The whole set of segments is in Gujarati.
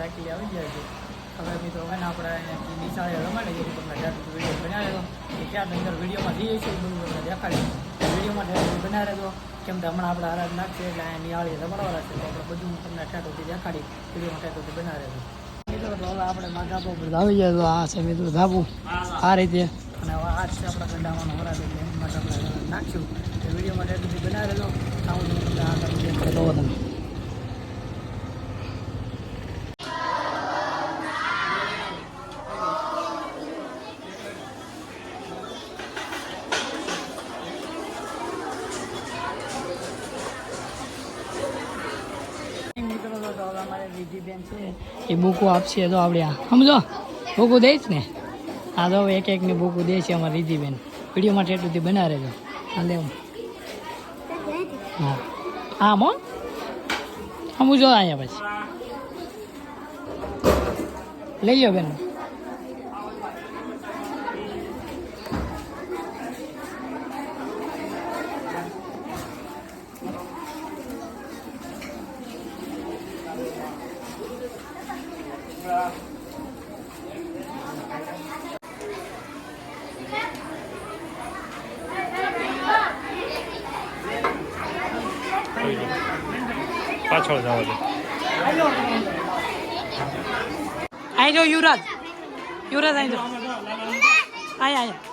રાખી આવી જાય છે. હવે મિત્રો એને આપણે નિશાળે રમાડે છે તમને જ્યાંથી વિડીયો બનાવેલો એ ક્યાં અંદર વિડીયોમાં જઈએ છીએ એ બધું તમને દેખાડ્યું વિડીયોમાં બનાવી દો કેમ કે હમણાં આપણે હરાજ નાખીએ એટલે અહીંયા નિહાળી રમાડવાના છે તો આપણે બધું તમને ઠેઠોથી દેખાડી વિડીયોમાં ઠેઠોથી બનાવી દો મિત્રો. તો હવે આપણે ધાબો ઉપર આવી જાય તો આ છે મિત્રો ધાબુ આ રીતે અને હવે આ છે આપણા ગંડામાં હરાજ એટલે એની માટે આપણે નાખ્યું તો વિડીયોમાં ઠેઠોથી બનાવી દો આવું તમને આગળ દેખાડો તમે. અમારે રીધિબેન છે એ બુકો આપશે તો આપણે આ સમજો બુકો દઈશ ને આ તો એક એકની બુકો દે છે અમારે રીધિબેન વિડીયોમાં ઠેઠુંથી બનાવે છે હા લેવું હા હા મો સમજો અહીંયા પછી લઈ લો બેન. પાછળ જવા દે. અહીં જો યુવરાજ અહીં જો અહીંયા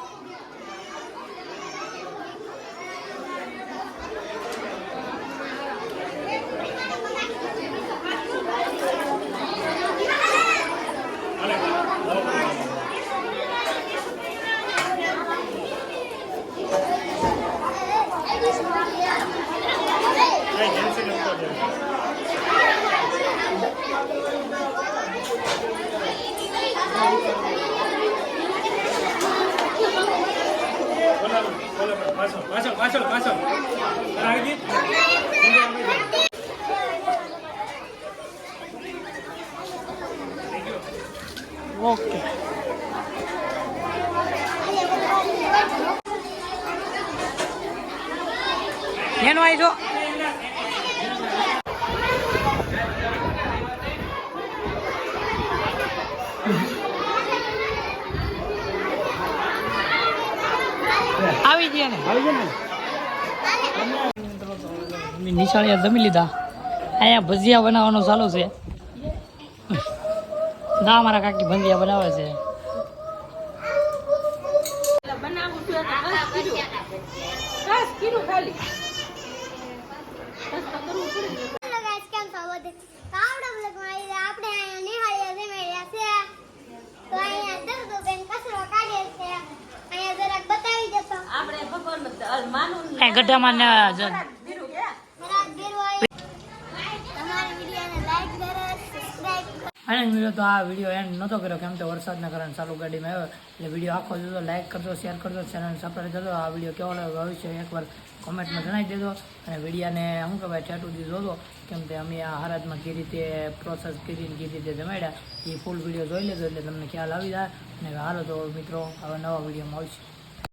ઓકે એનો આવી જો આવી ગયા ને નિશાળિયા જમી લીધા અહીંયા ભજીયા બનાવવાનું ચાલુ છે ના મારા કાકી ભજીયા બનાવે છે. ગઢામાં અને મિત્રો તો આ વિડીયો એન્ડ નહોતો કર્યો કેમ તો વરસાદના કારણે ચાલુ ગાડીમાં આવ્યો એટલે વિડીયો આખો જોજો લાઈક કરજો શેર કરજો ચેનલ સબસ્ક્રાઈબ કરજો. આ વિડીયો કેવો લાગ્યો ભવિષ્ય એકવાર કોમેન્ટમાં જણાવી દેજો અને વિડીયાને શું કહેવાય ઠેઠુંથી જોજો કેમ કે અમે આ હરાજમાં કઈ રીતે પ્રોસેસ કરીને કઈ રીતે જમાડ્યા એ ફૂલ વિડીયો જોઈ લેજો એટલે તમને ખ્યાલ આવી જાય. અને હાલો તો મિત્રો હવે નવા વિડીયોમાં આવશે.